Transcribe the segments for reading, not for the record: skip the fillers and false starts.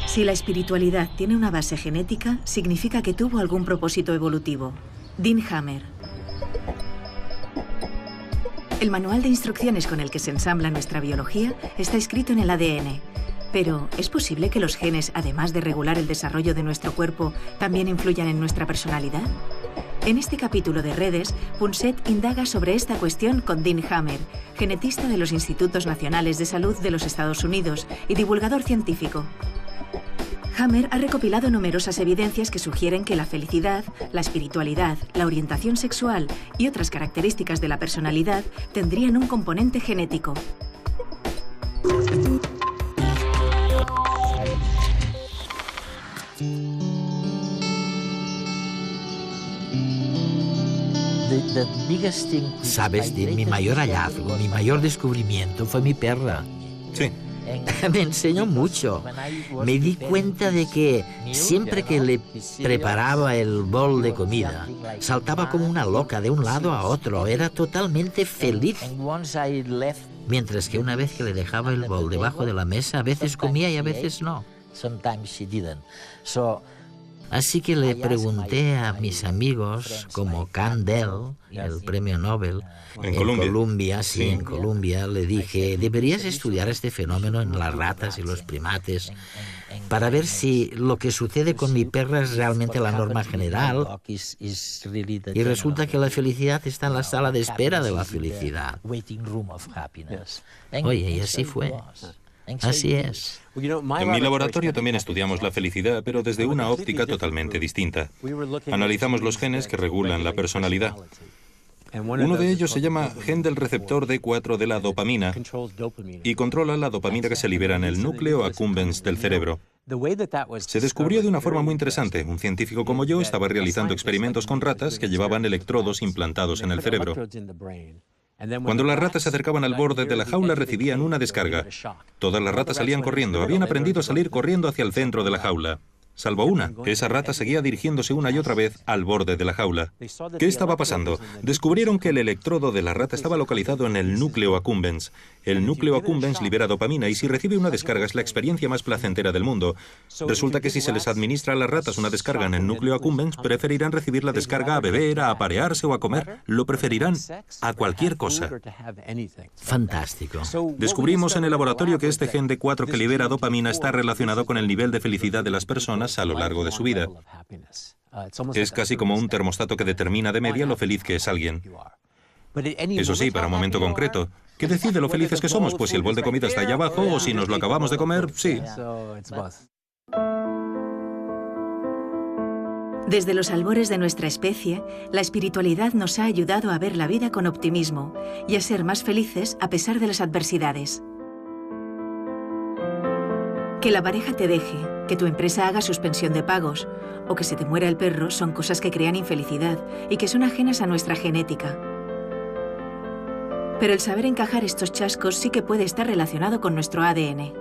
Si la espiritualidad tiene una base genética, significa que tuvo algún propósito evolutivo. Dean Hammer. El manual de instrucciones con el que se ensambla nuestra biología está escrito en el ADN. Pero, ¿es posible que los genes, además de regular el desarrollo de nuestro cuerpo, también influyan en nuestra personalidad? En este capítulo de Redes, Punset indaga sobre esta cuestión con Dean Hammer, genetista de los Institutos Nacionales de Salud de los Estados Unidos y divulgador científico. Hammer ha recopilado numerosas evidencias que sugieren que la felicidad, la espiritualidad, la orientación sexual y otras características de la personalidad tendrían un componente genético. Sabes, mi mayor hallazgo, mi mayor descubrimiento fue mi perra. Sí. Me enseñó mucho. Me di cuenta de que siempre que le preparaba el bol de comida, saltaba como una loca de un lado a otro. Era totalmente feliz. Mientras que una vez que le dejaba el bol debajo de la mesa, a veces comía y a veces no. Así que le pregunté a mis amigos, como Kandel, el premio Nobel, en Colombia, en Colombia, le dije, deberías estudiar este fenómeno en las ratas y los primates para ver si lo que sucede con mi perra es realmente la norma general. Y resulta que la felicidad está en la sala de espera de la felicidad. Oye, y así fue. Así es. En mi laboratorio también estudiamos la felicidad, pero desde una óptica totalmente distinta. Analizamos los genes que regulan la personalidad. Uno de ellos se llama gen del receptor D4 de la dopamina y controla la dopamina que se libera en el núcleo accumbens del cerebro. Se descubrió de una forma muy interesante. Un científico como yo estaba realizando experimentos con ratas que llevaban electrodos implantados en el cerebro. Cuando las ratas se acercaban al borde de la jaula, recibían una descarga. Todas las ratas salían corriendo. Habían aprendido a salir corriendo hacia el centro de la jaula. Salvo una. Esa rata seguía dirigiéndose una y otra vez al borde de la jaula. ¿Qué estaba pasando? Descubrieron que el electrodo de la rata estaba localizado en el núcleo accumbens. El núcleo accumbens libera dopamina y si recibe una descarga es la experiencia más placentera del mundo. Resulta que si se les administra a las ratas una descarga en el núcleo accumbens, preferirán recibir la descarga a beber, a aparearse o a comer. Lo preferirán a cualquier cosa. Fantástico. Descubrimos en el laboratorio que este gen D4 que libera dopamina está relacionado con el nivel de felicidad de las personas a lo largo de su vida. Es casi como un termostato que determina de media lo feliz que es alguien. Eso sí, para un momento concreto. ¿Qué decide lo felices que somos? Pues si el bol de comida está allá abajo o si nos lo acabamos de comer, sí. Desde los albores de nuestra especie, la espiritualidad nos ha ayudado a ver la vida con optimismo y a ser más felices a pesar de las adversidades. Que la pareja te deje, que tu empresa haga suspensión de pagos o que se te muera el perro son cosas que crean infelicidad y que son ajenas a nuestra genética. Pero el saber encajar estos chascos sí que puede estar relacionado con nuestro ADN.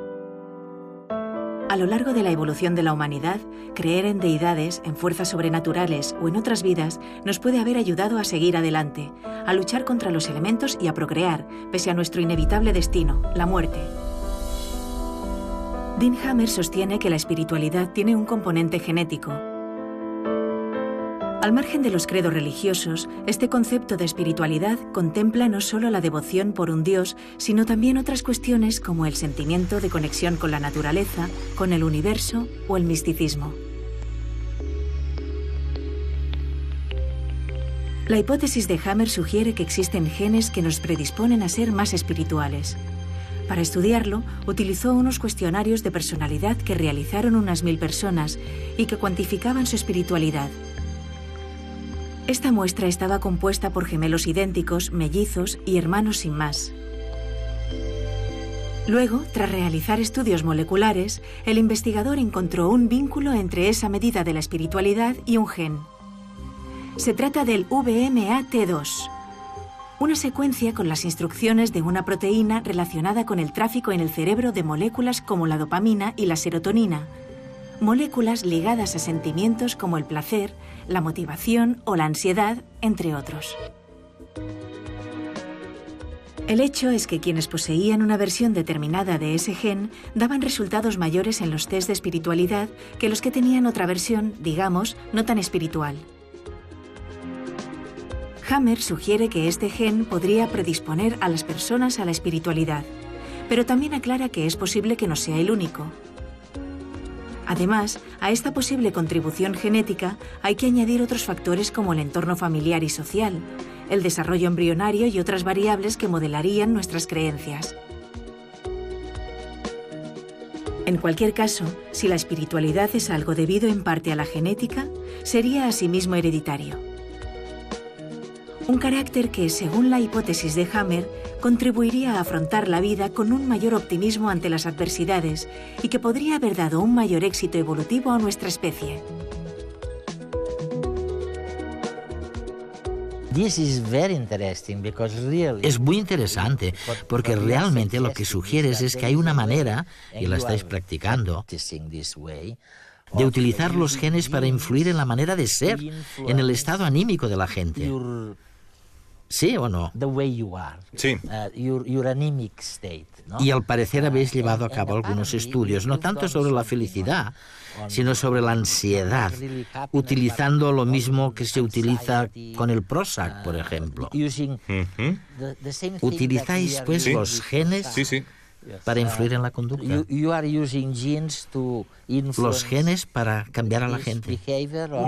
A lo largo de la evolución de la humanidad, creer en deidades, en fuerzas sobrenaturales o en otras vidas nos puede haber ayudado a seguir adelante, a luchar contra los elementos y a procrear, pese a nuestro inevitable destino, la muerte. Dean Hammer sostiene que la espiritualidad tiene un componente genético. Al margen de los credos religiosos, este concepto de espiritualidad contempla no solo la devoción por un Dios, sino también otras cuestiones como el sentimiento de conexión con la naturaleza, con el universo o el misticismo. La hipótesis de Hammer sugiere que existen genes que nos predisponen a ser más espirituales. Para estudiarlo, utilizó unos cuestionarios de personalidad que realizaron unas 1000 personas y que cuantificaban su espiritualidad. Esta muestra estaba compuesta por gemelos idénticos, mellizos y hermanos sin más. Luego, tras realizar estudios moleculares, el investigador encontró un vínculo entre esa medida de la espiritualidad y un gen. Se trata del VMAT2. Una secuencia con las instrucciones de una proteína relacionada con el tráfico en el cerebro de moléculas como la dopamina y la serotonina, moléculas ligadas a sentimientos como el placer, la motivación o la ansiedad, entre otros. El hecho es que quienes poseían una versión determinada de ese gen daban resultados mayores en los test de espiritualidad que los que tenían otra versión, digamos, no tan espiritual. Hammer sugiere que este gen podría predisponer a las personas a la espiritualidad, pero también aclara que es posible que no sea el único. Además, a esta posible contribución genética hay que añadir otros factores como el entorno familiar y social, el desarrollo embrionario y otras variables que modelarían nuestras creencias. En cualquier caso, si la espiritualidad es algo debido en parte a la genética, sería asimismo hereditario. Un carácter que, según la hipótesis de Hammer, contribuiría a afrontar la vida con un mayor optimismo ante las adversidades y que podría haber dado un mayor éxito evolutivo a nuestra especie. Es muy interesante porque realmente lo que sugieres es que hay una manera, y la estáis practicando, de utilizar los genes para influir en la manera de ser, en el estado anímico de la gente. ¿Sí o no? Sí. Y al parecer habéis llevado a cabo algunos estudios, no tanto sobre la felicidad, sino sobre la ansiedad, utilizando lo mismo que se utiliza con el Prozac, por ejemplo. ¿Utilizáis, pues, Sí. los genes Sí. para influir en la conducta? ¿Los genes para cambiar a la gente?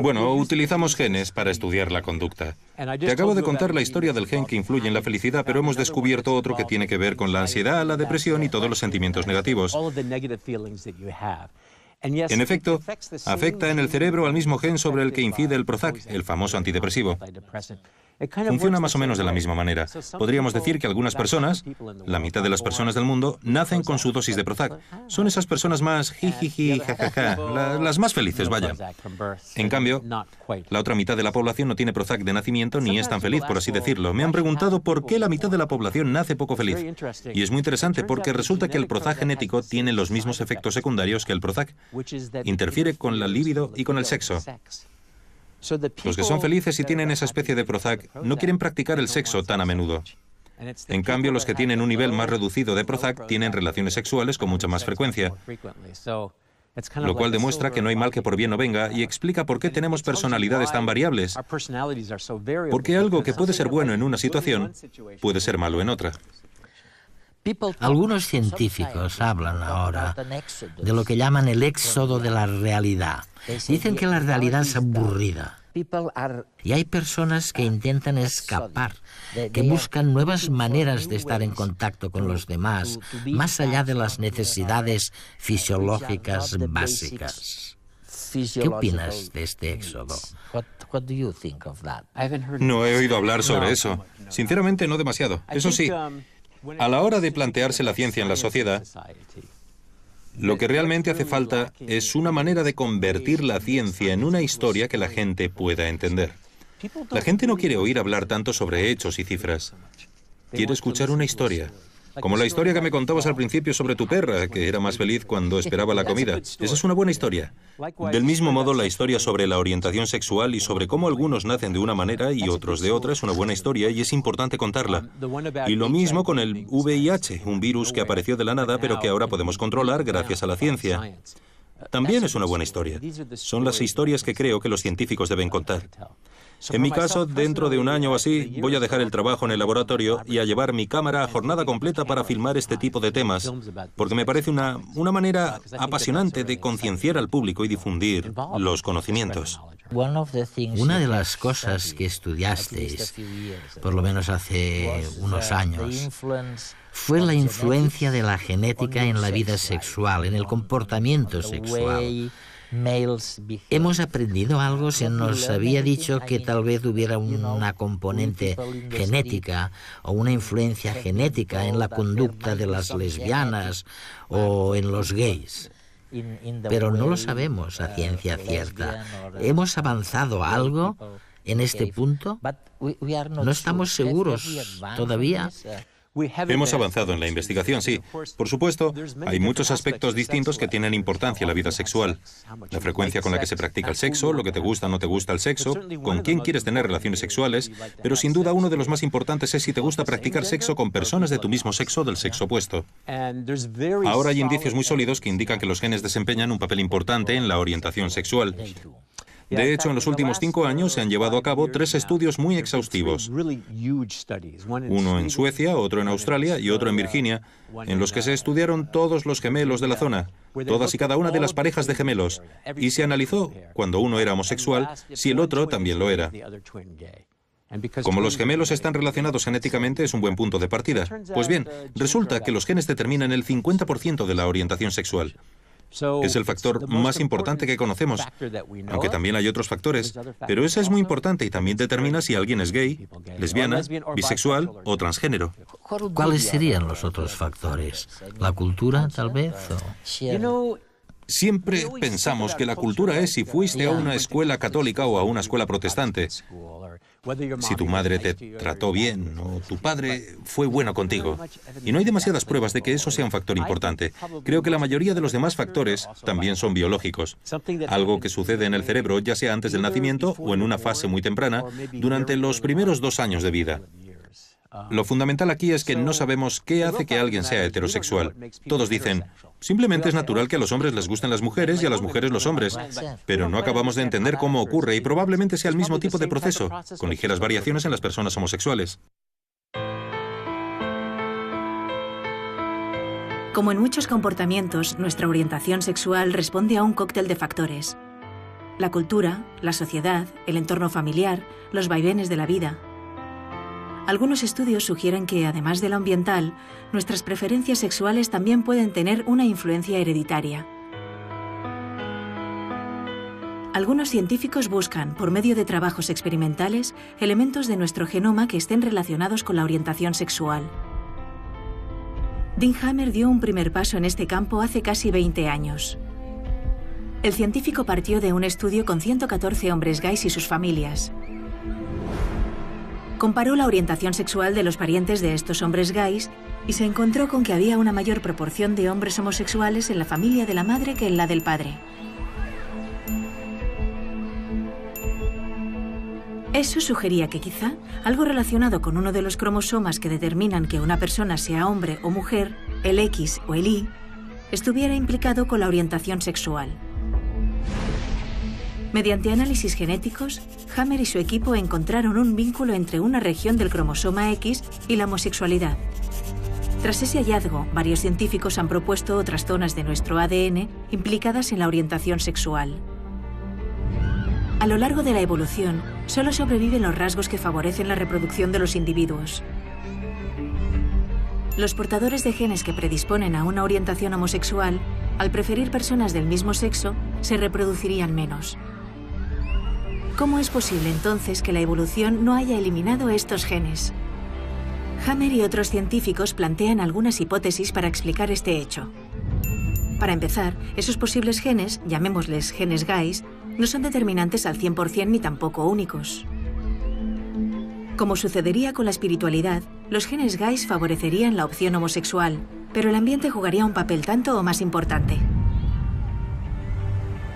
Bueno, utilizamos genes para estudiar la conducta. Te acabo de contar la historia del gen que influye en la felicidad, pero hemos descubierto otro que tiene que ver con la ansiedad, la depresión y todos los sentimientos negativos. En efecto, afecta en el cerebro al mismo gen sobre el que incide el Prozac, el famoso antidepresivo. Funciona más o menos de la misma manera. Podríamos decir que algunas personas, la mitad de las personas del mundo, nacen con su dosis de Prozac. Son esas personas más jijiji, jajaja, las más felices, vaya. En cambio, la otra mitad de la población no tiene Prozac de nacimiento ni es tan feliz, por así decirlo. Me han preguntado por qué la mitad de la población nace poco feliz. Y es muy interesante porque resulta que el Prozac genético tiene los mismos efectos secundarios que el Prozac. Interfiere con la libido y con el sexo. Los que son felices y tienen esa especie de Prozac no quieren practicar el sexo tan a menudo. En cambio, los que tienen un nivel más reducido de Prozac tienen relaciones sexuales con mucha más frecuencia, lo cual demuestra que no hay mal que por bien no venga y explica por qué tenemos personalidades tan variables. Porque algo que puede ser bueno en una situación puede ser malo en otra. Algunos científicos hablan ahora de lo que llaman el éxodo de la realidad. Dicen que la realidad es aburrida. Y hay personas que intentan escapar, que buscan nuevas maneras de estar en contacto con los demás, más allá de las necesidades fisiológicas básicas. ¿Qué opinas de este éxodo? No he oído hablar sobre eso. Sinceramente, no demasiado. Eso sí, a la hora de plantearse la ciencia en la sociedad, lo que realmente hace falta es una manera de convertir la ciencia en una historia que la gente pueda entender. La gente no quiere oír hablar tanto sobre hechos y cifras. Quiere escuchar una historia. Como la historia que me contabas al principio sobre tu perra, que era más feliz cuando esperaba la comida. Esa es una buena historia. Del mismo modo, la historia sobre la orientación sexual y sobre cómo algunos nacen de una manera y otros de otra es una buena historia y es importante contarla. Y lo mismo con el VIH, un virus que apareció de la nada pero que ahora podemos controlar gracias a la ciencia. También es una buena historia. Son las historias que creo que los científicos deben contar. En mi caso, dentro de un año o así, voy a dejar el trabajo en el laboratorio y a llevar mi cámara a jornada completa para filmar este tipo de temas, porque me parece una manera apasionante de concienciar al público y difundir los conocimientos. Una de las cosas que estudiasteis, por lo menos hace unos años, fue la influencia de la genética en la vida sexual, en el comportamiento sexual. Hemos aprendido algo, se nos había dicho que tal vez hubiera una componente genética o una influencia genética en la conducta de las lesbianas o en los gays. Pero no lo sabemos a ciencia cierta. ¿Hemos avanzado algo en este punto? No estamos seguros todavía. Hemos avanzado en la investigación, sí. Por supuesto, hay muchos aspectos distintos que tienen importancia en la vida sexual. La frecuencia con la que se practica el sexo, lo que te gusta o no te gusta el sexo, con quién quieres tener relaciones sexuales, pero sin duda uno de los más importantes es si te gusta practicar sexo con personas de tu mismo sexo o del sexo opuesto. Ahora hay indicios muy sólidos que indican que los genes desempeñan un papel importante en la orientación sexual. De hecho, en los últimos 5 años se han llevado a cabo 3 estudios muy exhaustivos. Uno en Suecia, otro en Australia y otro en Virginia, en los que se estudiaron todos los gemelos de la zona, todas y cada una de las parejas de gemelos, y se analizó, cuando uno era homosexual, si el otro también lo era. Como los gemelos están relacionados genéticamente, es un buen punto de partida. Pues bien, resulta que los genes determinan el 50% de la orientación sexual. Es el factor más importante que conocemos, aunque también hay otros factores, pero ese es muy importante y también determina si alguien es gay, lesbiana, bisexual o transgénero. ¿Cuáles serían los otros factores? ¿La cultura, tal vez? Siempre pensamos que la cultura es si fuiste a una escuela católica o a una escuela protestante. Si tu madre te trató bien o tu padre fue bueno contigo. Y no hay demasiadas pruebas de que eso sea un factor importante. Creo que la mayoría de los demás factores también son biológicos. Algo que sucede en el cerebro, ya sea antes del nacimiento o en una fase muy temprana, durante los primeros 2 años de vida. Lo fundamental aquí es que no sabemos qué hace que alguien sea heterosexual. Todos dicen, simplemente es natural que a los hombres les gusten las mujeres y a las mujeres los hombres, pero no acabamos de entender cómo ocurre y probablemente sea el mismo tipo de proceso, con ligeras variaciones en las personas homosexuales. Como en muchos comportamientos, nuestra orientación sexual responde a un cóctel de factores. La cultura, la sociedad, el entorno familiar, los vaivenes de la vida. Algunos estudios sugieren que, además de lo ambiental, nuestras preferencias sexuales también pueden tener una influencia hereditaria. Algunos científicos buscan, por medio de trabajos experimentales, elementos de nuestro genoma que estén relacionados con la orientación sexual. Dean Hammer dio un primer paso en este campo hace casi 20 años. El científico partió de un estudio con 114 hombres gays y sus familias. Comparó la orientación sexual de los parientes de estos hombres gays y se encontró con que había una mayor proporción de hombres homosexuales en la familia de la madre que en la del padre. Eso sugería que quizá algo relacionado con uno de los cromosomas que determinan que una persona sea hombre o mujer, el X o el Y, estuviera implicado con la orientación sexual. Mediante análisis genéticos, Hammer y su equipo encontraron un vínculo entre una región del cromosoma X y la homosexualidad. Tras ese hallazgo, varios científicos han propuesto otras zonas de nuestro ADN implicadas en la orientación sexual. A lo largo de la evolución, solo sobreviven los rasgos que favorecen la reproducción de los individuos. Los portadores de genes que predisponen a una orientación homosexual, al preferir personas del mismo sexo, se reproducirían menos. ¿Cómo es posible entonces que la evolución no haya eliminado estos genes? Hammer y otros científicos plantean algunas hipótesis para explicar este hecho. Para empezar, esos posibles genes, llamémosles genes gays, no son determinantes al 100% ni tampoco únicos. Como sucedería con la espiritualidad, los genes gays favorecerían la opción homosexual, pero el ambiente jugaría un papel tanto o más importante.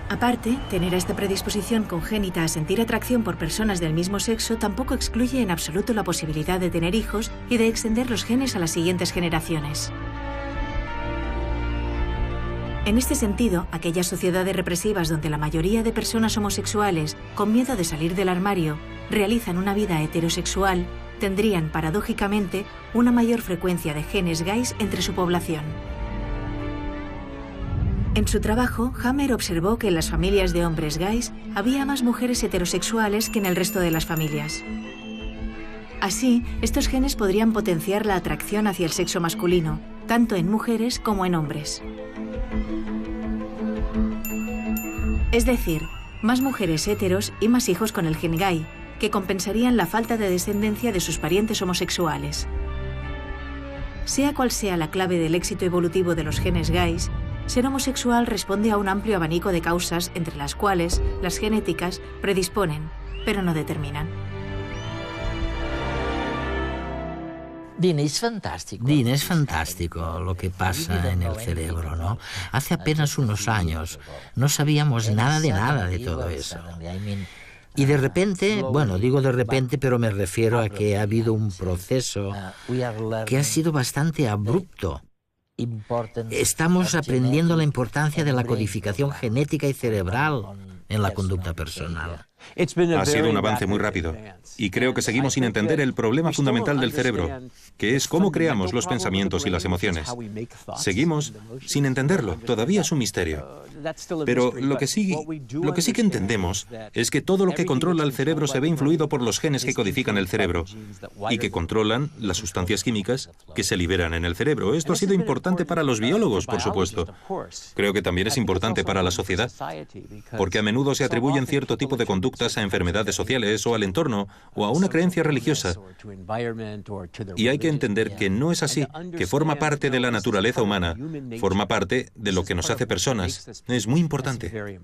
Aparte, tener esta predisposición congénita a sentir atracción por personas del mismo sexo tampoco excluye en absoluto la posibilidad de tener hijos y de extender los genes a las siguientes generaciones. En este sentido, aquellas sociedades represivas donde la mayoría de personas homosexuales, con miedo de salir del armario, realizan una vida heterosexual, tendrían, paradójicamente, una mayor frecuencia de genes gays entre su población. En su trabajo, Hammer observó que en las familias de hombres gays había más mujeres heterosexuales que en el resto de las familias. Así, estos genes podrían potenciar la atracción hacia el sexo masculino, tanto en mujeres como en hombres. Es decir, más mujeres heteros y más hijos con el gen gay, que compensarían la falta de descendencia de sus parientes homosexuales. Sea cual sea la clave del éxito evolutivo de los genes gays, ser homosexual responde a un amplio abanico de causas entre las cuales las genéticas predisponen, pero no determinan. Dean, es fantástico lo que pasa en el cerebro, ¿no? Hace apenas unos años no sabíamos nada de todo eso. Y de repente, bueno, digo de repente, pero me refiero a que ha habido un proceso que ha sido bastante abrupto. Estamos aprendiendo la importancia de la codificación genética y cerebral en la conducta personal. Ha sido un avance muy rápido y creo que seguimos sin entender el problema fundamental del cerebro, que es cómo creamos los pensamientos y las emociones. Seguimos sin entenderlo, todavía es un misterio. Pero lo que sí que entendemos es que todo lo que controla el cerebro se ve influido por los genes que codifican el cerebro y que controlan las sustancias químicas que se liberan en el cerebro. Esto ha sido importante para los biólogos, por supuesto. Creo que también es importante para la sociedad, porque a menudo se atribuyen cierto tipo de conductas a enfermedades sociales o al entorno o a una creencia religiosa. Y hay que entender que no es así, que forma parte de la naturaleza humana, forma parte de lo que nos hace personas. Es muy importante.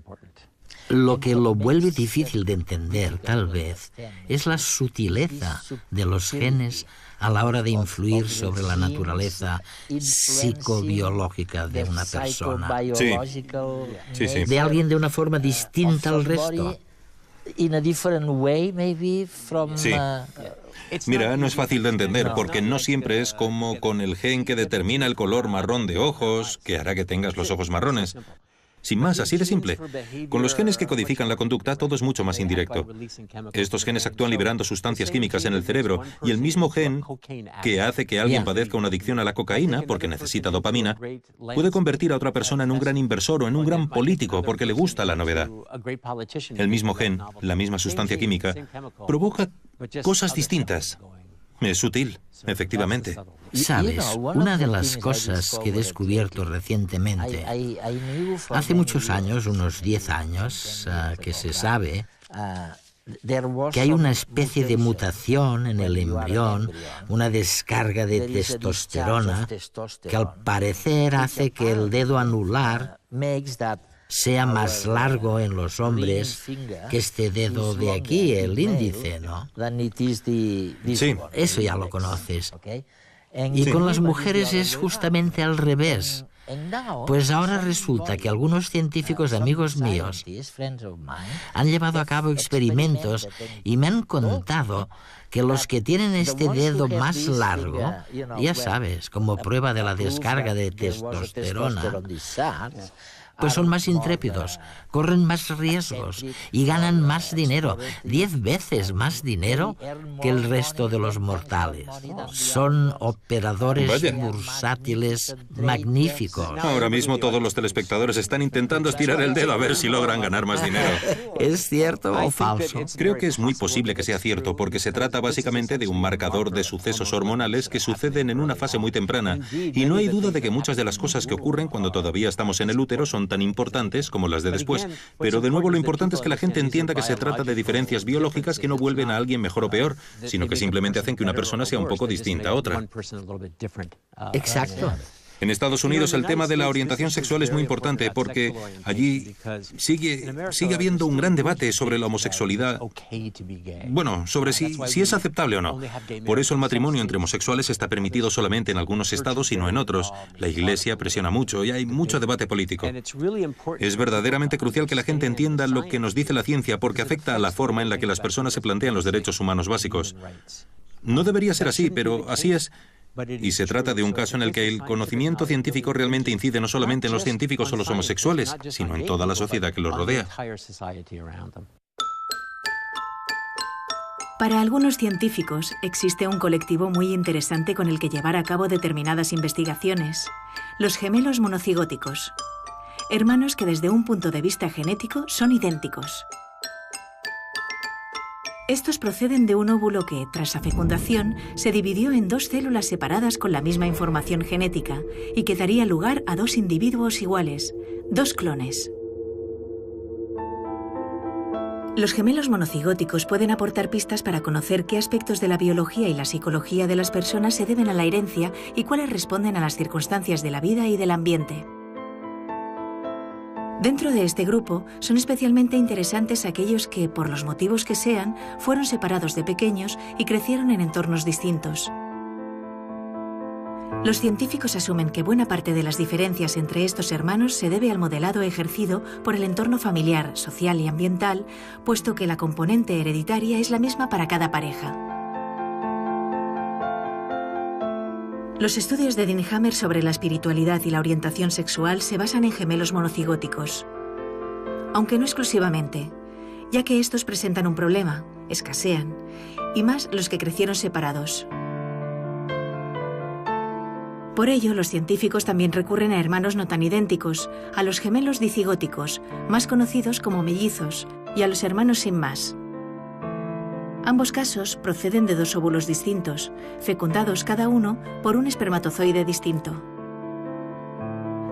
Lo que lo vuelve difícil de entender, tal vez, es la sutileza de los genes a la hora de influir sobre la naturaleza psicobiológica de una persona. Sí. De alguien de una forma distinta al resto. Sí. Mira, no es fácil de entender porque no siempre es como con el gen que determina el color marrón de ojos, que hará que tengas los ojos marrones. Sin más, así de simple. Con los genes que codifican la conducta, todo es mucho más indirecto. Estos genes actúan liberando sustancias químicas en el cerebro y el mismo gen que hace que alguien padezca una adicción a la cocaína, porque necesita dopamina, puede convertir a otra persona en un gran inversor o en un gran político porque le gusta la novedad. El mismo gen, la misma sustancia química, provoca cosas distintas. Es sutil, efectivamente. Sabes, una de las cosas que he descubierto recientemente, hace muchos años, unos 10 años, que se sabe que hay una especie de mutación en el embrión, una descarga de testosterona, que al parecer hace que el dedo anular sea más largo en los hombres que este dedo de aquí, el índice, ¿no? Sí. Eso ya lo conoces. Y con las mujeres es justamente al revés. Pues ahora resulta que algunos científicos amigos míos han llevado a cabo experimentos y me han contado que los que tienen este dedo más largo, ya sabes, como prueba de la descarga de testosterona, pues son más intrépidos, corren más riesgos y ganan más dinero, 10 veces más dinero que el resto de los mortales. Son operadores bursátiles magníficos. Ahora mismo todos los telespectadores están intentando estirar el dedo a ver si logran ganar más dinero. ¿Es cierto o falso? Creo que es muy posible que sea cierto, porque se trata básicamente de un marcador de sucesos hormonales que suceden en una fase muy temprana. Y no hay duda de que muchas de las cosas que ocurren cuando todavía estamos en el útero son tan importantes como las de después. Pero de nuevo lo importante es que la gente entienda que se trata de diferencias biológicas que no vuelven a alguien mejor o peor, sino que simplemente hacen que una persona sea un poco distinta a otra. Exacto. En Estados Unidos el tema de la orientación sexual es muy importante porque allí sigue habiendo un gran debate sobre la homosexualidad. Bueno, sobre si es aceptable o no. Por eso el matrimonio entre homosexuales está permitido solamente en algunos estados y no en otros. La Iglesia presiona mucho y hay mucho debate político. Es verdaderamente crucial que la gente entienda lo que nos dice la ciencia porque afecta a la forma en la que las personas se plantean los derechos humanos básicos. No debería ser así, pero así es. Y se trata de un caso en el que el conocimiento científico realmente incide no solamente en los científicos o los homosexuales, sino en toda la sociedad que los rodea. Para algunos científicos existe un colectivo muy interesante con el que llevar a cabo determinadas investigaciones: los gemelos monocigóticos, hermanos que desde un punto de vista genético son idénticos. Estos proceden de un óvulo que, tras la fecundación, se dividió en 2 células separadas con la misma información genética y que daría lugar a 2 individuos iguales, 2 clones. Los gemelos monocigóticos pueden aportar pistas para conocer qué aspectos de la biología y la psicología de las personas se deben a la herencia y cuáles responden a las circunstancias de la vida y del ambiente. Dentro de este grupo son especialmente interesantes aquellos que, por los motivos que sean, fueron separados de pequeños y crecieron en entornos distintos. Los científicos asumen que buena parte de las diferencias entre estos hermanos se debe al modelado ejercido por el entorno familiar, social y ambiental, puesto que la componente hereditaria es la misma para cada pareja. Los estudios de Dean Hammer sobre la espiritualidad y la orientación sexual se basan en gemelos monocigóticos, aunque no exclusivamente, ya que estos presentan un problema, escasean, y más los que crecieron separados. Por ello, los científicos también recurren a hermanos no tan idénticos, a los gemelos dicigóticos, más conocidos como mellizos, y a los hermanos sin más. Ambos casos proceden de dos óvulos distintos, fecundados cada uno por un espermatozoide distinto.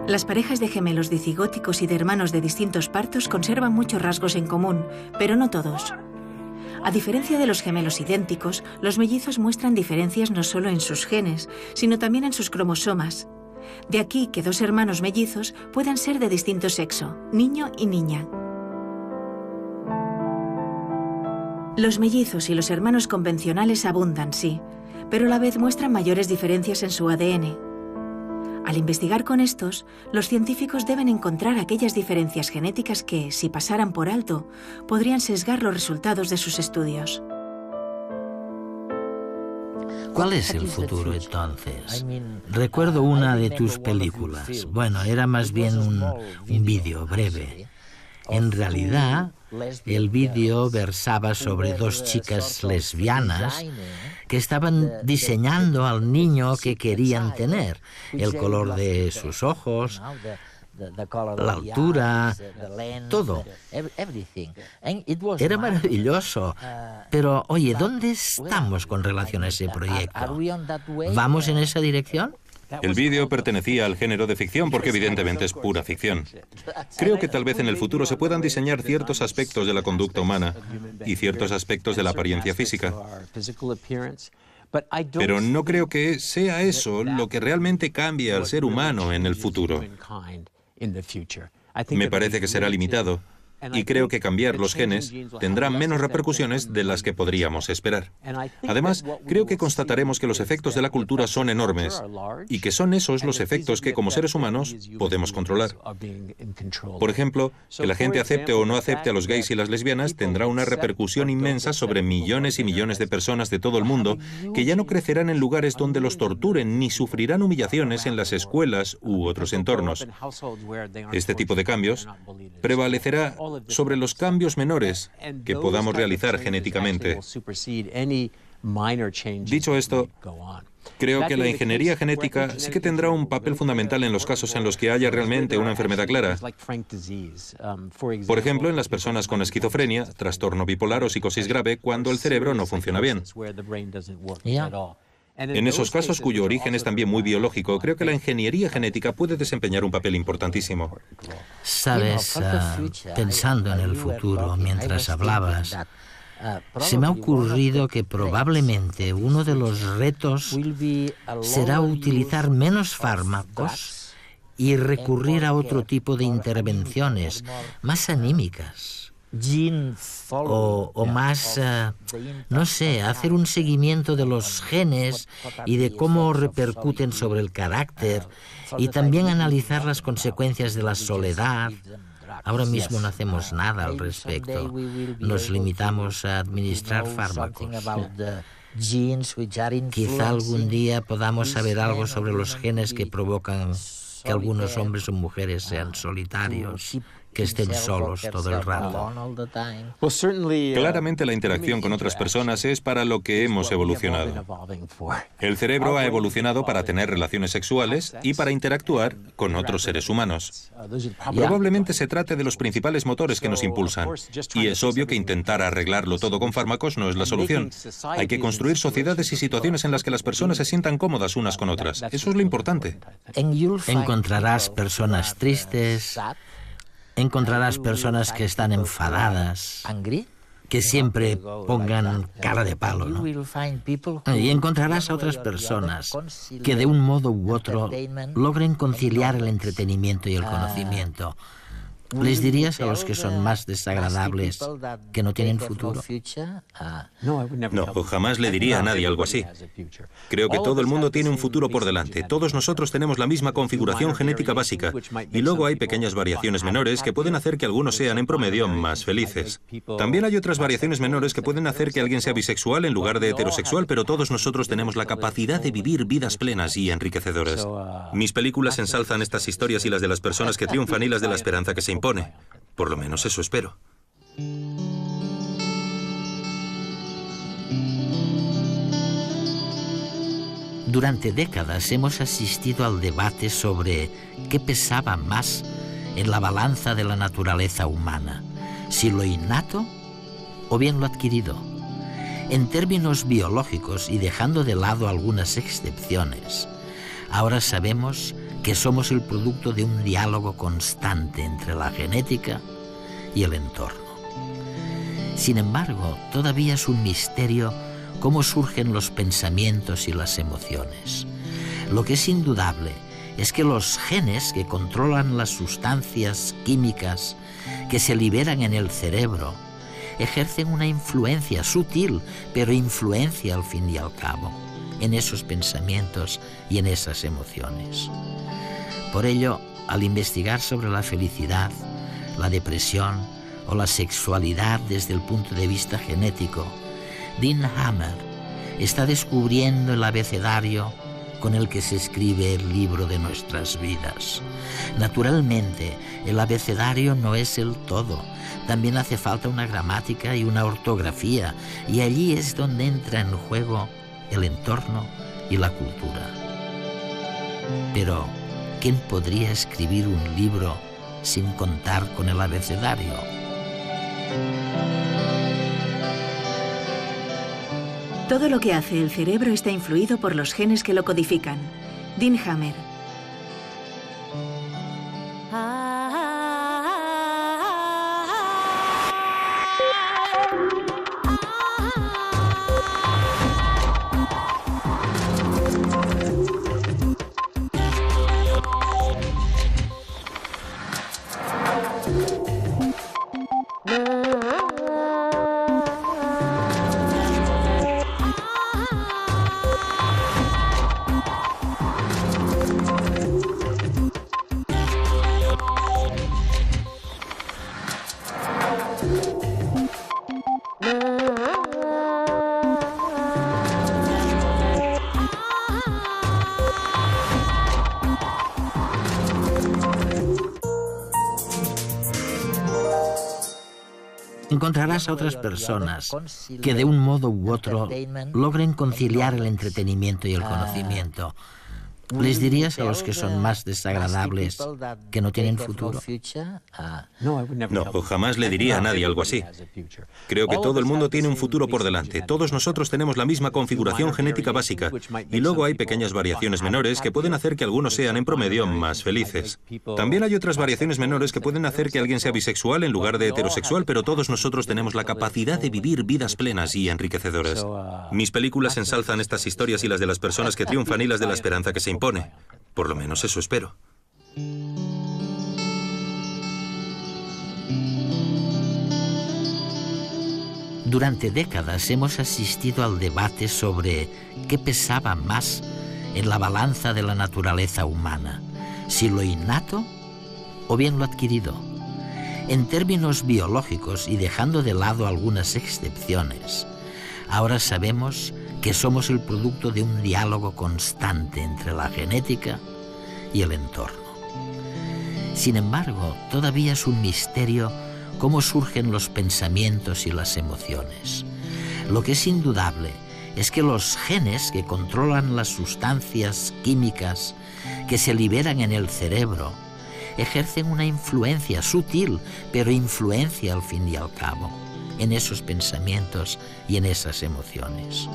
Las parejas de gemelos dicigóticos y de hermanos de distintos partos conservan muchos rasgos en común, pero no todos. A diferencia de los gemelos idénticos, los mellizos muestran diferencias no solo en sus genes, sino también en sus cromosomas. De aquí que dos hermanos mellizos puedan ser de distinto sexo, niño y niña. Los mellizos y los hermanos convencionales abundan, sí, pero a la vez muestran mayores diferencias en su ADN. Al investigar con estos, los científicos deben encontrar aquellas diferencias genéticas que, si pasaran por alto, podrían sesgar los resultados de sus estudios. ¿Cuál es el futuro entonces? Recuerdo una de tus películas. Bueno, era más bien un vídeo breve. En realidad, el vídeo versaba sobre dos chicas lesbianas que estaban diseñando al niño que querían tener, el color de sus ojos, la altura, todo. Era maravilloso. Pero, oye, ¿dónde estamos con relación a ese proyecto? ¿Vamos en esa dirección? El vídeo pertenecía al género de ficción porque evidentemente es pura ficción. Creo que tal vez en el futuro se puedan diseñar ciertos aspectos de la conducta humana y ciertos aspectos de la apariencia física. Pero no creo que sea eso lo que realmente cambie al ser humano en el futuro. Me parece que será limitado. Y creo que cambiar los genes tendrá menos repercusiones de las que podríamos esperar. Además, creo que constataremos que los efectos de la cultura son enormes y que son esos los efectos que como seres humanos podemos controlar. Por ejemplo, que la gente acepte o no acepte a los gays y las lesbianas tendrá una repercusión inmensa sobre millones y millones de personas de todo el mundo que ya no crecerán en lugares donde los torturen ni sufrirán humillaciones en las escuelas u otros entornos. Este tipo de cambios prevalecerá sobre los cambios menores que podamos realizar genéticamente. Dicho esto, creo que la ingeniería genética sí que tendrá un papel fundamental en los casos en los que haya realmente una enfermedad clara. Por ejemplo, en las personas con esquizofrenia, trastorno bipolar o psicosis grave, cuando el cerebro no funciona bien. En esos casos, cuyo origen es también muy biológico, creo que la ingeniería genética puede desempeñar un papel importantísimo. Sabes, pensando en el futuro mientras hablabas, se me ha ocurrido que probablemente uno de los retos será utilizar menos fármacos y recurrir a otro tipo de intervenciones más anímicas. O más, no sé, hacer un seguimiento de los genes y de cómo repercuten sobre el carácter y también analizar las consecuencias de la soledad. Ahora mismo no hacemos nada al respecto. Nos limitamos a administrar fármacos. Quizá algún día podamos saber algo sobre los genes que provocan que algunos hombres o mujeres sean solitarios, que estén solos todo el rato. Claramente la interacción con otras personas es para lo que hemos evolucionado. El cerebro ha evolucionado para tener relaciones sexuales y para interactuar con otros seres humanos. Probablemente se trate de los principales motores que nos impulsan. Y es obvio que intentar arreglarlo todo con fármacos no es la solución. Hay que construir sociedades y situaciones en las que las personas se sientan cómodas unas con otras. Eso es lo importante. Encontrarás personas tristes, encontrarás personas que están enfadadas, que siempre pongan cara de palo, ¿no? Y encontrarás a otras personas que de un modo u otro logren conciliar el entretenimiento y el conocimiento. ¿Les dirías a los que son más desagradables que no tienen futuro? No, jamás le diría a nadie algo así. Creo que todo el mundo tiene un futuro por delante. Todos nosotros tenemos la misma configuración genética básica. Y luego hay pequeñas variaciones menores que pueden hacer que algunos sean en promedio más felices. También hay otras variaciones menores que pueden hacer que alguien sea bisexual en lugar de heterosexual, pero todos nosotros tenemos la capacidad de vivir vidas plenas y enriquecedoras. Mis películas ensalzan estas historias y las de las personas que triunfan y las de la esperanza que se impone. Por lo menos eso espero. Durante décadas hemos asistido al debate sobre qué pesaba más en la balanza de la naturaleza humana, si lo innato o bien lo adquirido. En términos biológicos y dejando de lado algunas excepciones, ahora sabemos que somos el producto de un diálogo constante entre la genética y el entorno. Sin embargo, todavía es un misterio cómo surgen los pensamientos y las emociones. Lo que es indudable es que los genes que controlan las sustancias químicas que se liberan en el cerebro ejercen una influencia sutil, pero influencia al fin y al cabo en esos pensamientos y en esas emociones. Por ello, al investigar sobre la felicidad, la depresión o la sexualidad desde el punto de vista genético, Dean Hammer está descubriendo el abecedario con el que se escribe el libro de nuestras vidas. Naturalmente, el abecedario no es el todo. También hace falta una gramática y una ortografía, y allí es donde entra en juego el entorno y la cultura. Pero, ¿quién podría escribir un libro sin contar con el abecedario? Todo lo que hace el cerebro está influido por los genes que lo codifican. Dean Hammer. Encontrarás a otras personas que de un modo u otro logren conciliar el entretenimiento y el conocimiento. ¿Les dirías a los que son más desagradables que no tienen futuro? No, jamás le diría a nadie algo así. Creo que todo el mundo tiene un futuro por delante. Todos nosotros tenemos la misma configuración genética básica. Y luego hay pequeñas variaciones menores que pueden hacer que algunos sean en promedio más felices. También hay otras variaciones menores que pueden hacer que alguien sea bisexual en lugar de heterosexual, pero todos nosotros tenemos la capacidad de vivir vidas plenas y enriquecedoras. Mis películas ensalzan estas historias y las de las personas que triunfan y las de la esperanza que se impone. Por lo menos eso espero. Durante décadas hemos asistido al debate sobre qué pesaba más en la balanza de la naturaleza humana, si lo innato o bien lo adquirido. En términos biológicos y dejando de lado algunas excepciones, ahora sabemos que somos el producto de un diálogo constante entre la genética y el entorno. Sin embargo, todavía es un misterio cómo surgen los pensamientos y las emociones. Lo que es indudable es que los genes que controlan las sustancias químicas que se liberan en el cerebro ejercen una influencia sutil, pero influencia al fin y al cabo en esos pensamientos y en esas emociones.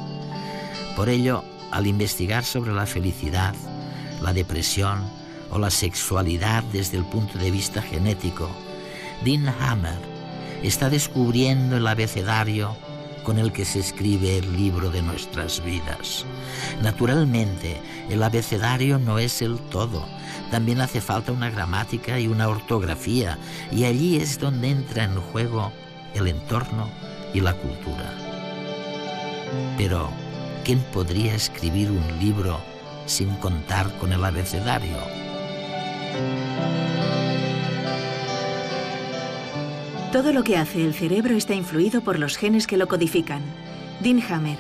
Por ello, al investigar sobre la felicidad, la depresión o la sexualidad desde el punto de vista genético, Dean Hammer está descubriendo el abecedario con el que se escribe el libro de nuestras vidas. Naturalmente, el abecedario no es el todo. También hace falta una gramática y una ortografía, y allí es donde entra en juego el entorno y la cultura. Pero, ¿quién podría escribir un libro sin contar con el abecedario? Todo lo que hace el cerebro está influido por los genes que lo codifican. Dean Hammer.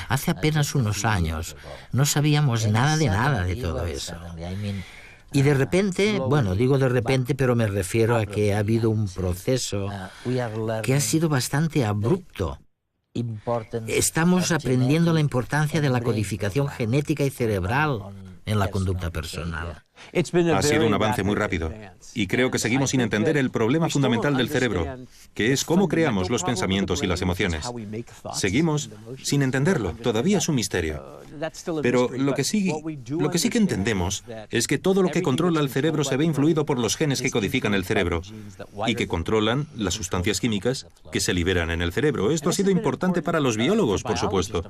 Hace apenas unos años no sabíamos nada de todo eso. Y de repente, bueno, digo de repente, pero me refiero a que ha habido un proceso que ha sido bastante abrupto. Estamos aprendiendo la importancia de la codificación genética y cerebral en la conducta personal. Ha sido un avance muy rápido y creo que seguimos sin entender el problema fundamental del cerebro, que es cómo creamos los pensamientos y las emociones. Seguimos sin entenderlo, todavía es un misterio. Pero lo que sí que entendemos es que todo lo que controla el cerebro se ve influido por los genes que codifican el cerebro y que controlan las sustancias químicas que se liberan en el cerebro. Esto ha sido importante para los biólogos, por supuesto.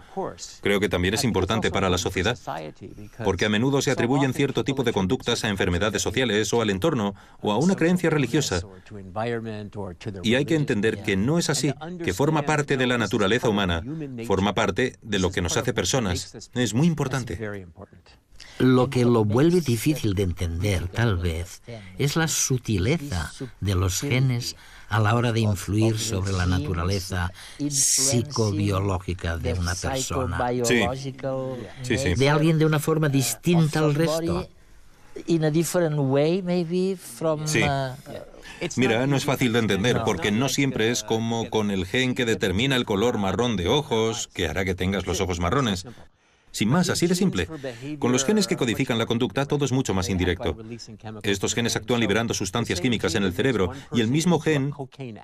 Creo que también es importante para la sociedad, porque a menudo se atribuyen cierto tipo de conductas a enfermedades sociales o al entorno o a una creencia religiosa. Y hay que entender que no es así, que forma parte de la naturaleza humana, forma parte de lo que nos hace personas. Es muy importante. Lo que lo vuelve difícil de entender, tal vez, es la sutileza de los genes a la hora de influir sobre la naturaleza psicobiológica de una persona. Sí. De alguien de una forma distinta al resto. Sí. Mira, no es fácil de entender porque no siempre es como con el gen que determina el color marrón de ojos, que hará que tengas los ojos marrones. Sin más, así de simple. Con los genes que codifican la conducta, todo es mucho más indirecto. Estos genes actúan liberando sustancias químicas en el cerebro y el mismo gen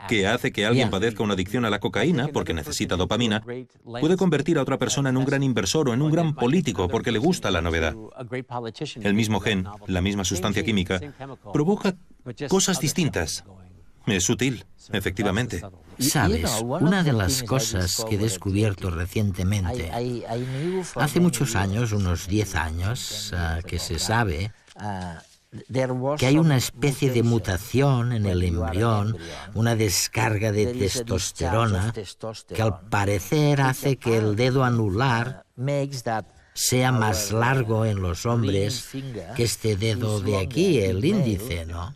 que hace que alguien padezca una adicción a la cocaína, porque necesita dopamina, puede convertir a otra persona en un gran inversor o en un gran político porque le gusta la novedad. El mismo gen, la misma sustancia química, provoca cosas distintas. Es sutil, efectivamente. Sabes, una de las cosas que he descubierto recientemente, hace muchos años, unos 10 años, que se sabe que hay una especie de mutación en el embrión, una descarga de testosterona, que al parecer hace que el dedo anular sea más largo en los hombres que este dedo de aquí, el índice, ¿no?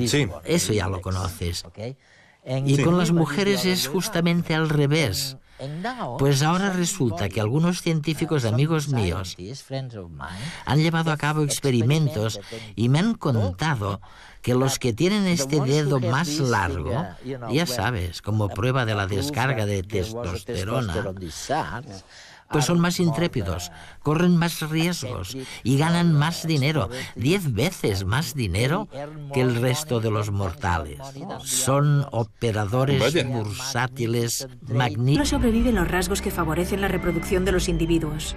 Sí. Eso ya lo conoces. Y con las mujeres es justamente al revés. Pues ahora resulta que algunos científicos amigos míos han llevado a cabo experimentos y me han contado que los que tienen este dedo más largo, ya sabes, como prueba de la descarga de testosterona, pues son más intrépidos, corren más riesgos y ganan más dinero, 10 veces más dinero que el resto de los mortales. Son operadores bursátiles magníficos. No sobreviven los rasgos que favorecen la reproducción de los individuos.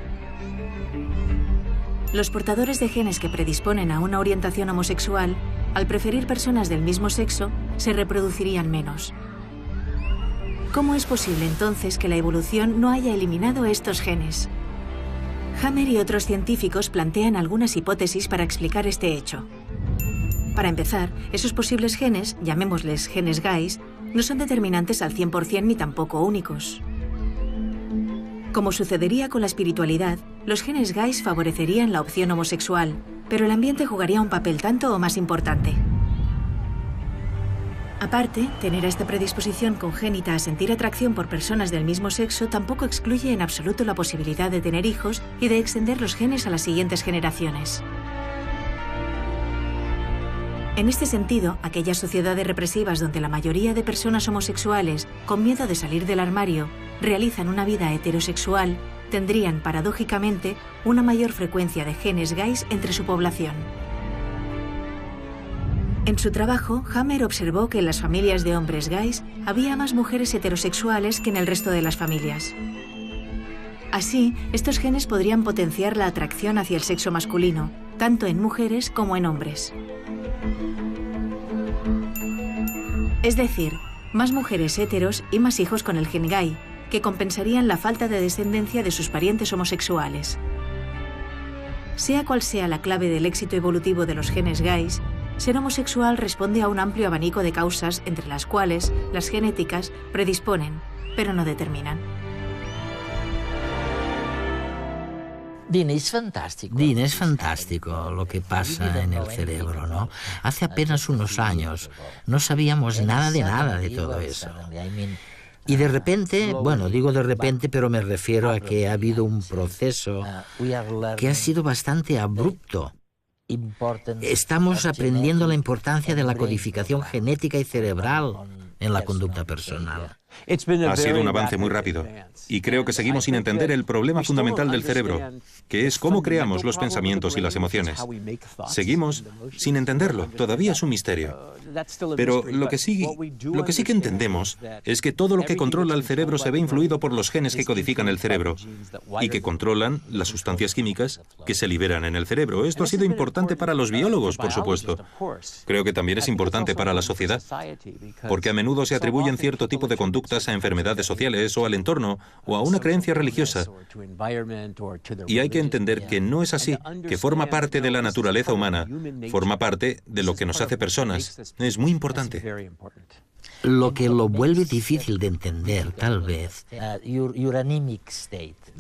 Los portadores de genes que predisponen a una orientación homosexual, al preferir personas del mismo sexo, se reproducirían menos. ¿Cómo es posible entonces que la evolución no haya eliminado estos genes? Hammer y otros científicos plantean algunas hipótesis para explicar este hecho. Para empezar, esos posibles genes, llamémosles genes gays, no son determinantes al 100% ni tampoco únicos. Como sucedería con la espiritualidad, los genes gays favorecerían la opción homosexual, pero el ambiente jugaría un papel tanto o más importante. Aparte, tener esta predisposición congénita a sentir atracción por personas del mismo sexo tampoco excluye en absoluto la posibilidad de tener hijos y de extender los genes a las siguientes generaciones. En este sentido, aquellas sociedades represivas donde la mayoría de personas homosexuales, con miedo de salir del armario, realizan una vida heterosexual, tendrían, paradójicamente, una mayor frecuencia de genes gays entre su población. En su trabajo, Hammer observó que en las familias de hombres gays había más mujeres heterosexuales que en el resto de las familias. Así, estos genes podrían potenciar la atracción hacia el sexo masculino, tanto en mujeres como en hombres. Es decir, más mujeres heteros y más hijos con el gen gay, que compensarían la falta de descendencia de sus parientes homosexuales. Sea cual sea la clave del éxito evolutivo de los genes gays, ser homosexual responde a un amplio abanico de causas entre las cuales las genéticas predisponen, pero no determinan. Dean, es fantástico lo que pasa en el cerebro, ¿no? Hace apenas unos años no sabíamos nada de todo eso. Y de repente, bueno, digo de repente, pero me refiero a que ha habido un proceso que ha sido bastante abrupto. Estamos aprendiendo la importancia de la codificación genética y cerebral en la conducta personal. Ha sido un avance muy rápido y creo que seguimos sin entender el problema fundamental del cerebro, que es cómo creamos los pensamientos y las emociones. Seguimos sin entenderlo, todavía es un misterio. Pero lo que sí que entendemos es que todo lo que controla el cerebro se ve influido por los genes que codifican el cerebro y que controlan las sustancias químicas que se liberan en el cerebro. Esto ha sido importante para los biólogos, por supuesto. Creo que también es importante para la sociedad, porque a menudo se atribuyen cierto tipo de conductas a enfermedades sociales o al entorno o a una creencia religiosa. Y hay que entender que no es así, que forma parte de la naturaleza humana, forma parte de lo que nos hace personas. Es muy importante. Lo que lo vuelve difícil de entender, tal vez.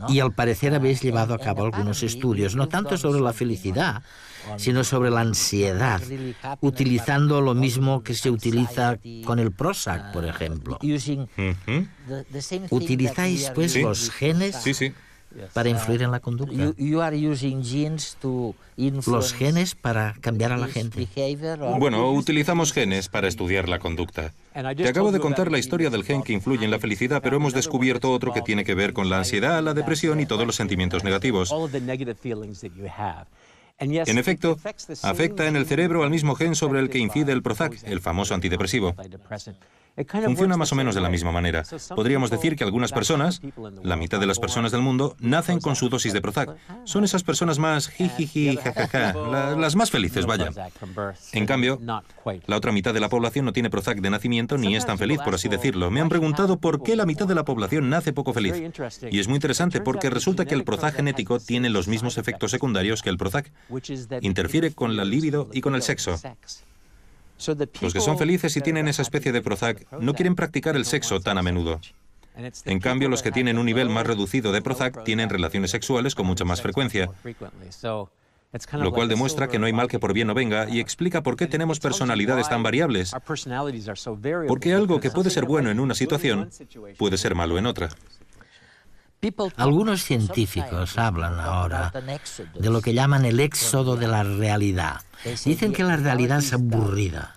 Y al parecer habéis llevado a cabo algunos estudios, no tanto sobre la felicidad, sino sobre la ansiedad, utilizando lo mismo que se utiliza con el Prozac, por ejemplo. ¿Utilizáis, pues, los genes para influir en la conducta? ¿Los genes para cambiar a la gente? Bueno, utilizamos genes para estudiar la conducta. Te acabo de contar la historia del gen que influye en la felicidad, pero hemos descubierto otro que tiene que ver con la ansiedad, la depresión y todos los sentimientos negativos. En efecto, afecta en el cerebro al mismo gen sobre el que incide el Prozac, el famoso antidepresivo. Funciona más o menos de la misma manera. Podríamos decir que algunas personas, la mitad de las personas del mundo, nacen con su dosis de Prozac. Son esas personas más jijiji, jajaja, las más felices, vaya. En cambio, la otra mitad de la población no tiene Prozac de nacimiento ni es tan feliz, por así decirlo. Me han preguntado por qué la mitad de la población nace poco feliz. Y es muy interesante porque resulta que el Prozac genético tiene los mismos efectos secundarios que el Prozac. Interfiere con la libido y con el sexo. Los que son felices y tienen esa especie de Prozac no quieren practicar el sexo tan a menudo. En cambio, los que tienen un nivel más reducido de Prozac tienen relaciones sexuales con mucha más frecuencia, lo cual demuestra que no hay mal que por bien no venga y explica por qué tenemos personalidades tan variables. Porque algo que puede ser bueno en una situación puede ser malo en otra. Algunos científicos hablan ahora de lo que llaman el éxodo de la realidad. Dicen que la realidad es aburrida.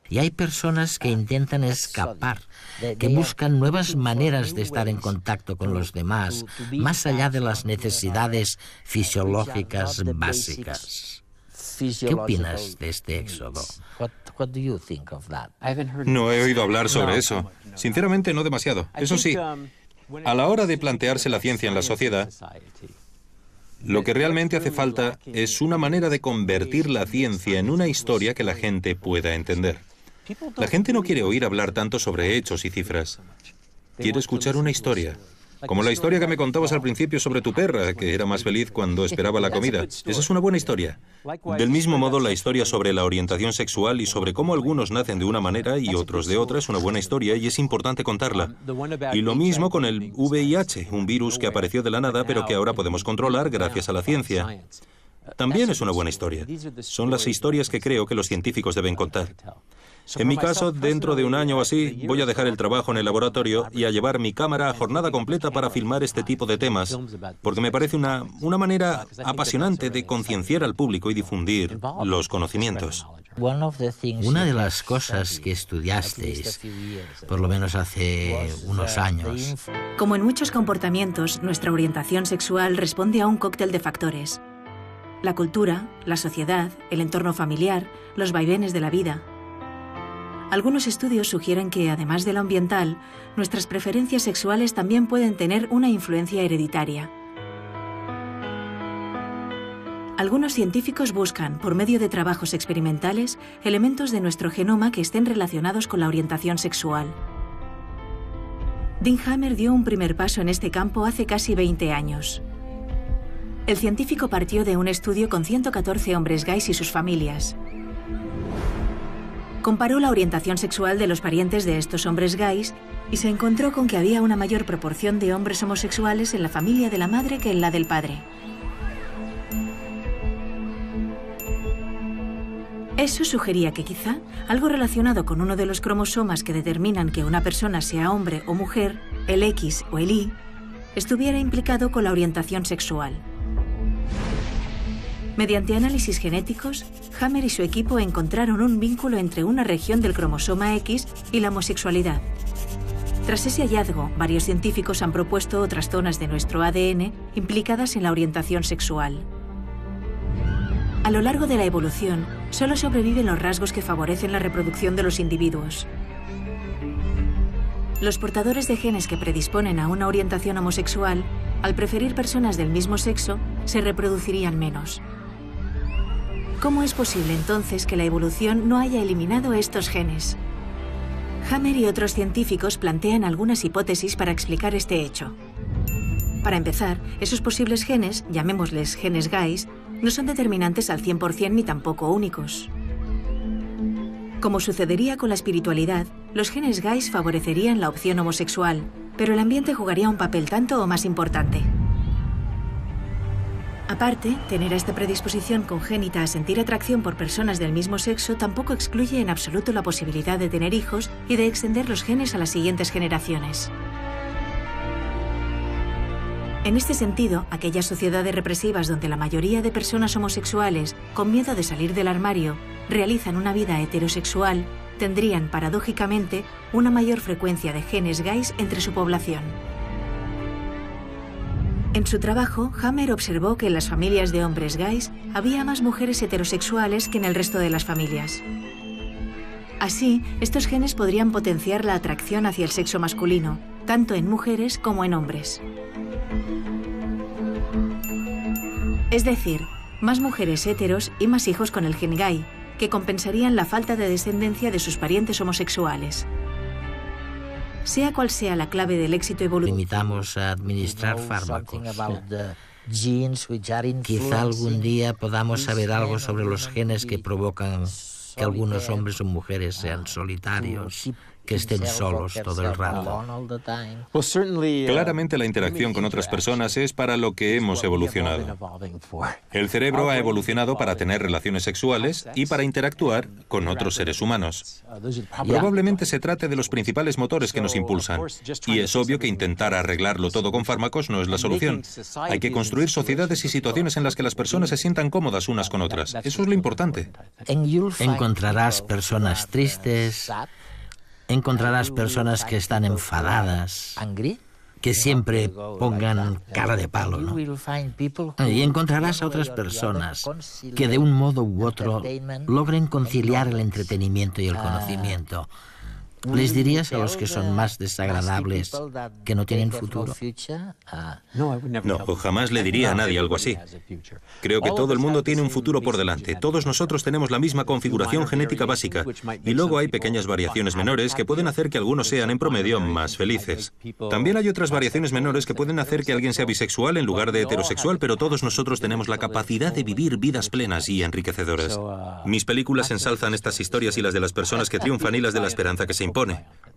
Y hay personas que intentan escapar, que buscan nuevas maneras de estar en contacto con los demás, más allá de las necesidades fisiológicas básicas. ¿Qué opinas de este éxodo? No he oído hablar sobre eso. Sinceramente, no demasiado. Eso sí, a la hora de plantearse la ciencia en la sociedad, lo que realmente hace falta es una manera de convertir la ciencia en una historia que la gente pueda entender. La gente no quiere oír hablar tanto sobre hechos y cifras. Quiere escuchar una historia. Como la historia que me contabas al principio sobre tu perra, que era más feliz cuando esperaba la comida. Esa es una buena historia. Del mismo modo, la historia sobre la orientación sexual y sobre cómo algunos nacen de una manera y otros de otra es una buena historia y es importante contarla. Y lo mismo con el VIH, un virus que apareció de la nada pero que ahora podemos controlar gracias a la ciencia. También es una buena historia. Son las historias que creo que los científicos deben contar. En mi caso, dentro de un año o así, voy a dejar el trabajo en el laboratorio y a llevar mi cámara a jornada completa para filmar este tipo de temas, porque me parece una manera apasionante de concienciar al público y difundir los conocimientos. Una de las cosas que estudiasteis, por lo menos hace unos años... Como en muchos comportamientos, nuestra orientación sexual responde a un cóctel de factores. La cultura, la sociedad, el entorno familiar, los vaivenes de la vida. Algunos estudios sugieren que, además de lo ambiental, nuestras preferencias sexuales también pueden tener una influencia hereditaria. Algunos científicos buscan, por medio de trabajos experimentales, elementos de nuestro genoma que estén relacionados con la orientación sexual. Dean Hammer dio un primer paso en este campo hace casi 20 años. El científico partió de un estudio con 114 hombres gays y sus familias. Comparó la orientación sexual de los parientes de estos hombres gays y se encontró con que había una mayor proporción de hombres homosexuales en la familia de la madre que en la del padre. Eso sugería que quizá algo relacionado con uno de los cromosomas que determinan que una persona sea hombre o mujer, el X o el Y, estuviera implicado con la orientación sexual. Mediante análisis genéticos, Hammer y su equipo encontraron un vínculo entre una región del cromosoma X y la homosexualidad. Tras ese hallazgo, varios científicos han propuesto otras zonas de nuestro ADN implicadas en la orientación sexual. A lo largo de la evolución, solo sobreviven los rasgos que favorecen la reproducción de los individuos. Los portadores de genes que predisponen a una orientación homosexual, al preferir personas del mismo sexo, se reproducirían menos. ¿Cómo es posible entonces que la evolución no haya eliminado estos genes? Hammer y otros científicos plantean algunas hipótesis para explicar este hecho. Para empezar, esos posibles genes, llamémosles genes gays, no son determinantes al 100% ni tampoco únicos. Como sucedería con la espiritualidad, los genes gays favorecerían la opción homosexual, pero el ambiente jugaría un papel tanto o más importante. Aparte, tener esta predisposición congénita a sentir atracción por personas del mismo sexo tampoco excluye en absoluto la posibilidad de tener hijos y de extender los genes a las siguientes generaciones. En este sentido, aquellas sociedades represivas donde la mayoría de personas homosexuales, con miedo de salir del armario, realizan una vida heterosexual, tendrían, paradójicamente, una mayor frecuencia de genes gays entre su población. En su trabajo, Hammer observó que en las familias de hombres gays había más mujeres heterosexuales que en el resto de las familias. Así, estos genes podrían potenciar la atracción hacia el sexo masculino, tanto en mujeres como en hombres. Es decir, más mujeres heteros y más hijos con el gen gay, que compensarían la falta de descendencia de sus parientes homosexuales. Sea cual sea la clave del éxito evolutivo... Limitamos a administrar fármacos. Quizá algún día podamos saber algo sobre los genes que provocan que algunos hombres o mujeres sean solitarios, que estén solos todo el rato. Claramente la interacción con otras personas es para lo que hemos evolucionado. El cerebro ha evolucionado para tener relaciones sexuales y para interactuar con otros seres humanos. Probablemente se trate de los principales motores que nos impulsan. Y es obvio que intentar arreglarlo todo con fármacos no es la solución. Hay que construir sociedades y situaciones en las que las personas se sientan cómodas unas con otras. Eso es lo importante. Encontrarás personas tristes, encontrarás personas que están enfadadas, que siempre pongan cara de palo, ¿no? Y encontrarás a otras personas que de un modo u otro logren conciliar el entretenimiento y el conocimiento. ¿Les dirías a los que son más desagradables que no tienen futuro? No, jamás le diría a nadie algo así. Creo que todo el mundo tiene un futuro por delante. Todos nosotros tenemos la misma configuración genética básica. Y luego hay pequeñas variaciones menores que pueden hacer que algunos sean en promedio más felices. También hay otras variaciones menores que pueden hacer que alguien sea bisexual en lugar de heterosexual, pero todos nosotros tenemos la capacidad de vivir vidas plenas y enriquecedoras. Mis películas ensalzan estas historias y las de las personas que triunfan y las de la esperanza que se impone.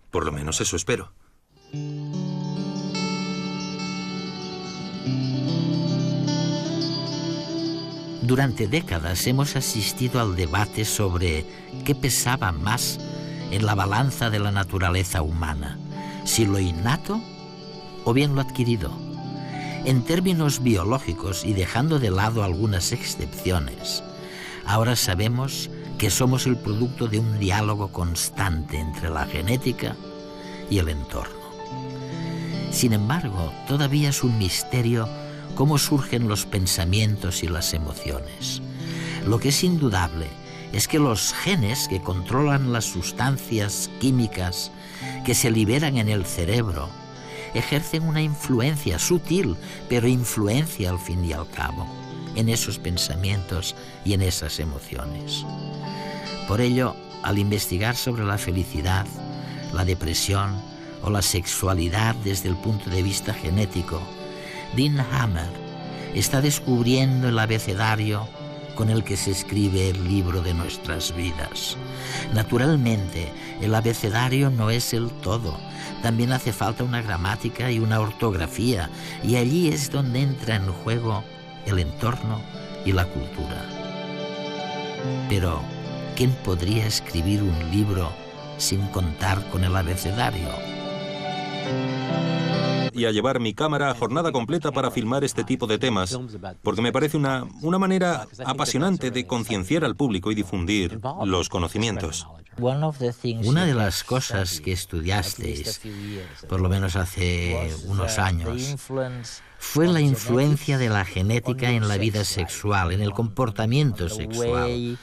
Por lo menos eso espero. Durante décadas hemos asistido al debate sobre qué pesaba más, en la balanza de la naturaleza humana, si lo innato o bien lo adquirido. En términos biológicos, y dejando de lado algunas excepciones, ahora sabemos que somos el producto de un diálogo constante entre la genética y el entorno. Sin embargo, todavía es un misterio cómo surgen los pensamientos y las emociones. Lo que es indudable es que los genes que controlan las sustancias químicas que se liberan en el cerebro ejercen una influencia sutil, pero influencia al fin y al cabo en esos pensamientos y en esas emociones. Por ello, al investigar sobre la felicidad, la depresión o la sexualidad desde el punto de vista genético, Dean Hammer está descubriendo el abecedario con el que se escribe el libro de nuestras vidas. Naturalmente, el abecedario no es el todo. También hace falta una gramática y una ortografía, y allí es donde entra en juego el entorno y la cultura. Pero, ¿quién podría escribir un libro sin contar con el abecedario? Y a llevar mi cámara a jornada completa para filmar este tipo de temas, porque me parece una manera apasionante de concienciar al público y difundir los conocimientos. Una de las cosas que estudiasteis, por lo menos hace unos años, fue la influencia de la genética en la vida sexual, en el comportamiento sexual.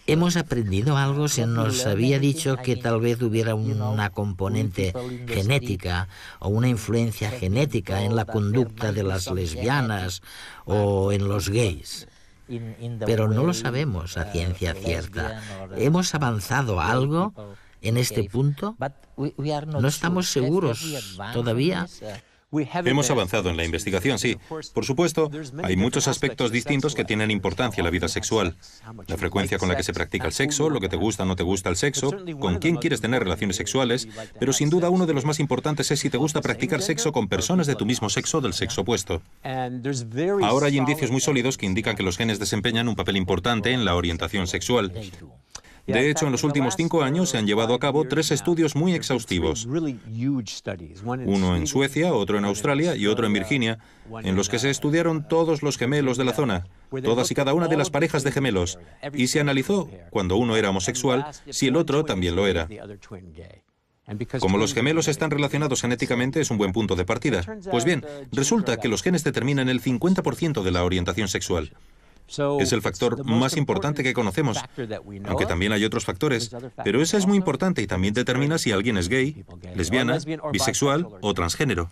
¿Hemos aprendido algo? Se nos había dicho que tal vez hubiera una componente genética o una influencia genética en la conducta de las lesbianas o en los gays. Pero no lo sabemos a ciencia cierta. ¿Hemos avanzado algo en este punto? No estamos seguros todavía. Hemos avanzado en la investigación, sí. Por supuesto, hay muchos aspectos distintos que tienen importancia en la vida sexual. La frecuencia con la que se practica el sexo, lo que te gusta o no te gusta el sexo, con quién quieres tener relaciones sexuales, pero sin duda uno de los más importantes es si te gusta practicar sexo con personas de tu mismo sexo o del sexo opuesto. Ahora hay indicios muy sólidos que indican que los genes desempeñan un papel importante en la orientación sexual. De hecho, en los últimos 5 años se han llevado a cabo 3 estudios muy exhaustivos. Uno en Suecia, otro en Australia y otro en Virginia, en los que se estudiaron todos los gemelos de la zona, todas y cada una de las parejas de gemelos, y se analizó, cuando uno era homosexual, si el otro también lo era. Como los gemelos están relacionados genéticamente, es un buen punto de partida. Pues bien, resulta que los genes determinan el 50% de la orientación sexual. Es el factor más importante que conocemos, aunque también hay otros factores, pero ese es muy importante y también determina si alguien es gay, lesbiana, bisexual o transgénero.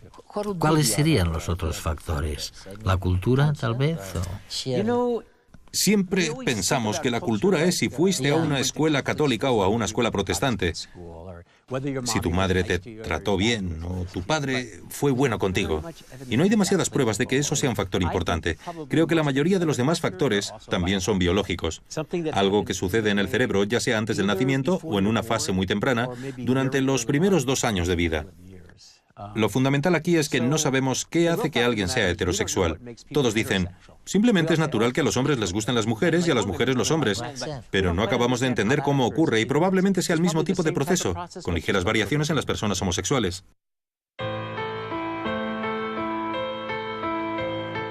¿Cuáles serían los otros factores? ¿La cultura, tal vez? Siempre pensamos que la cultura es si fuiste a una escuela católica o a una escuela protestante. Si tu madre te trató bien o tu padre fue bueno contigo. Y no hay demasiadas pruebas de que eso sea un factor importante. Creo que la mayoría de los demás factores también son biológicos. Algo que sucede en el cerebro, ya sea antes del nacimiento o en una fase muy temprana, durante los primeros 2 años de vida. Lo fundamental aquí es que no sabemos qué hace que alguien sea heterosexual. Todos dicen, simplemente es natural que a los hombres les gusten las mujeres y a las mujeres los hombres. Pero no acabamos de entender cómo ocurre y probablemente sea el mismo tipo de proceso, con ligeras variaciones en las personas homosexuales.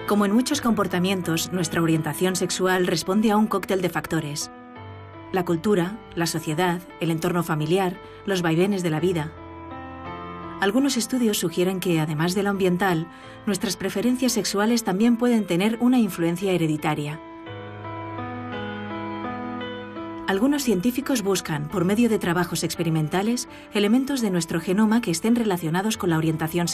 Como en muchos comportamientos, nuestra orientación sexual responde a un cóctel de factores. La cultura, la sociedad, el entorno familiar, los vaivenes de la vida. Algunos estudios sugieren que, además de lo ambiental, nuestras preferencias sexuales también pueden tener una influencia hereditaria. Algunos científicos buscan, por medio de trabajos experimentales, elementos de nuestro genoma que estén relacionados con la orientación sexual.